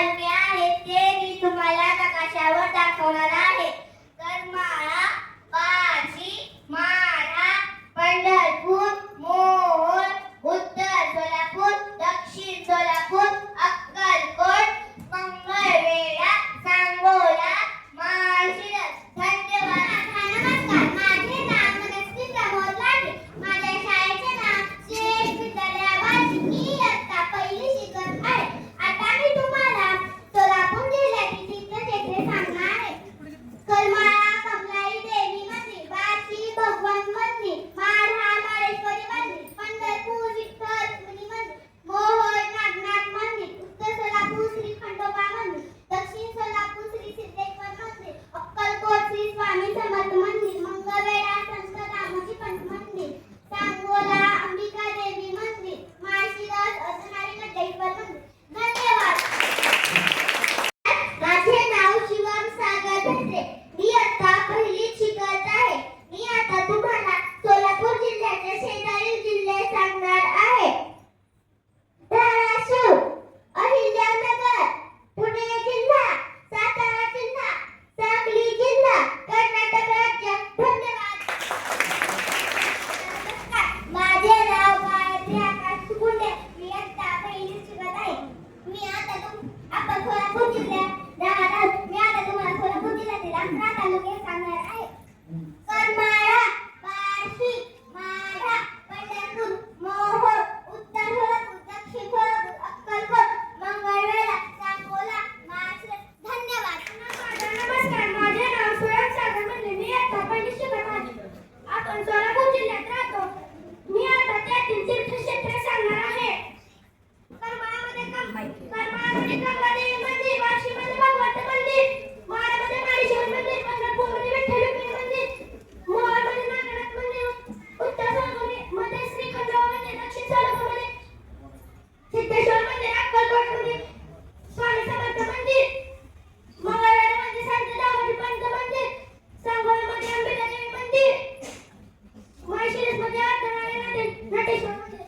तालुके आहेत ते मी तुम्हाला नकाशावर दाखवणार आहे. करमाळा, बार्शी, माढा, पंढरपूर, मोहोळ, उत्तर सोलापूर, दक्षिण सोलापूर, अक्कलकोट, मंगळवेढा, सांगोला, माळशिरस. धन्यवाद. नमस्कार, माझे नाव मनस्वी प्रमोद लाटे. माझ्या शाळेचे नाव श्री विद्यालय बार्शी. मी इयत्ता पहिली शिकत आहे. आता मी तुम्हाला सोलापूर जिल्ह्यातील तीर्थक्षेत्रे सांगणार आहे. करमाळा कमलाई देवी मंदिर, बार्शी भगवंत मंदिर, माढा माळेश्वरी मंदिर, पंढरपूर विठ्ठल रुक्मिणी मंदिर, मोहोळ नागनाथ मंदिर, उत्तर सोलापूर श्री खंडोबा मंदिर, दक्षिण सोलापूर श्री सिद्धेश्वर मंदिर, अक्कलकोट श्री स्वामी समर्थ मंदिर, मंगळवेढा संत दामोजी पंत मंदिर, सांगोला अंबिका देवी मंदिर, माळशिरस अर्धनारी गड्डेश्वर मंदिर. धन्यवाद. माझे नाव शिवम सागर भेत्रे. मी आता पहिलीत शिकत आहे. मी आता तुम्हाला सोलापूर जिल्ह्याचे शेजारील जिल्हे सांगणार आहे. धाराशिव, अहिल्यानगर, पुणे जिल्हा, सातारा जिल्हा, सांगली जिल्हा, कर्नाटक राज्य. धन्यवाद. माझे नाव गायत्री आकाश सुकुंडे. मी आता पहिलीत शिकत आहे. आपण सोलापूर जिल्ह्यात राहत आहोत. मी आता तुम्हाला सोलापूर जिल्ह्यातील 11 तालुके सांगणार आहे. करमाळा, बार्शी, माढा, पंढरपूर, मोहोळ, उत्तर सोलापूर, दक्षिण सोलापूर, अक्कलकोट, मंगळवेढा, सांगोला, माळशिरस. धन्यवाद. नमस्कार, माझे नाव सुरेश सागर म्हणले. मी आता पहिलीत शिकत आहे. आपण सोलापूर जिल्ह्यात राहतो. मी आता त्यातील तीर्थक्षेत्रे सांगणार आहे. करमाळामध्ये कमलादेवी मंदिर, बार्शीमध्ये भगवंत मंदिर, माढामध्ये माळेश्वर मंदिर, पंढरपूरमध्ये विठ्ठल रुक्मिणी मंदिर, मोहोळमध्ये नागनाथ मंदिर, उत्तर सोलापूरमध्ये श्री खंडोबा मंदिर, दक्षिण सोलापूरमध्ये सिद्धेश्वर मंदिर, अक्कलकोटमध्ये स्वामी समर्थ मंदिर, मंगळवेढ्यामध्ये संत दामोजी पंत मंदिर, सांगोलामध्ये अंबिका देवी मंदिर, माळशिरसमध्ये अर्धनारी नटेश्वर मंदिर.